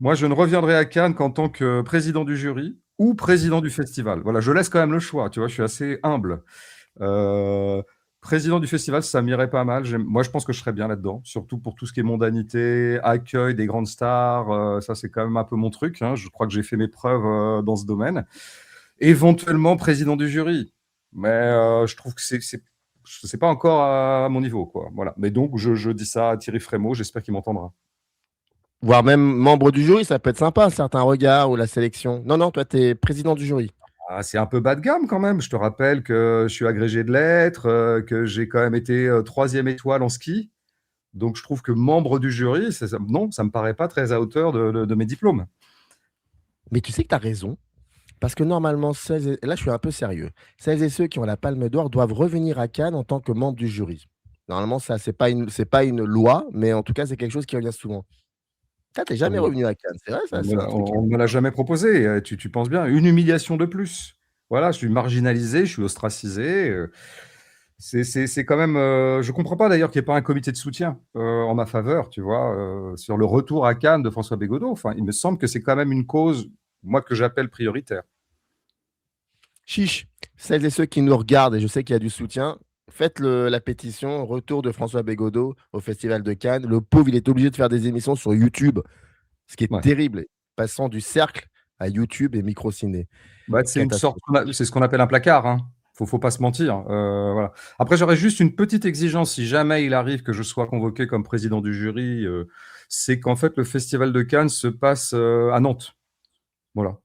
Moi, je ne reviendrai à Cannes qu'en tant que président du jury ou président du festival. Voilà, je laisse quand même le choix, tu vois, je suis assez humble. Euh, Président du festival, ça m'irait pas mal. Moi, je pense que je serais bien là-dedans, surtout pour tout ce qui est mondanité, accueil des grandes stars. Ça, c'est quand même un peu mon truc, hein. Je crois que j'ai fait mes preuves dans ce domaine. Éventuellement, président du jury. Mais je trouve que c'est pas encore à mon niveau, quoi. Voilà. Mais donc, je dis ça à Thierry Frémaux, j'espère qu'il m'entendra. Voire même membre du jury, ça peut être sympa, un certain regard ou la sélection. Non, non, toi, tu es président du jury. Ah, c'est un peu bas de gamme quand même. Je te rappelle que je suis agrégé de lettres, que j'ai quand même été troisième étoile en ski. Donc je trouve que membre du jury, non, ça me paraît pas très à hauteur de mes diplômes. Mais tu sais que tu as raison, parce que normalement, et là, je suis un peu sérieux. Celles et ceux qui ont la Palme d'Or doivent revenir à Cannes en tant que membre du jury. Normalement, ça, c'est pas une loi, mais en tout cas, c'est quelque chose qui revient souvent. Tu n'es jamais On revenu à Cannes, c'est vrai, ça, c'est un truc. on ne me l'a jamais proposé. Tu penses bien, une humiliation de plus. Voilà, je suis marginalisé, je suis ostracisé. C'est quand même. Je comprends pas d'ailleurs qu'il n'y ait pas un comité de soutien en ma faveur, tu vois, sur le retour à Cannes de François Bégodeau. Enfin, il me semble que c'est quand même une cause, moi, que j'appelle prioritaire. Chiche, celles et ceux qui nous regardent, et je sais qu'il y a du soutien, faites la pétition retour de François Bégodeau au Festival de Cannes. Le pauvre, il est obligé de faire des émissions sur YouTube, ce qui est Ouais. terrible, passant du cercle à YouTube et micro-ciné. Bah, c'est une sorte, Catastrophe. c'est ce qu'on appelle un placard, hein. Faut pas se mentir. Voilà. Après, j'aurais juste une petite exigence si jamais il arrive que je sois convoqué comme président du jury, c'est qu'en fait le festival de Cannes se passe à Nantes. Voilà.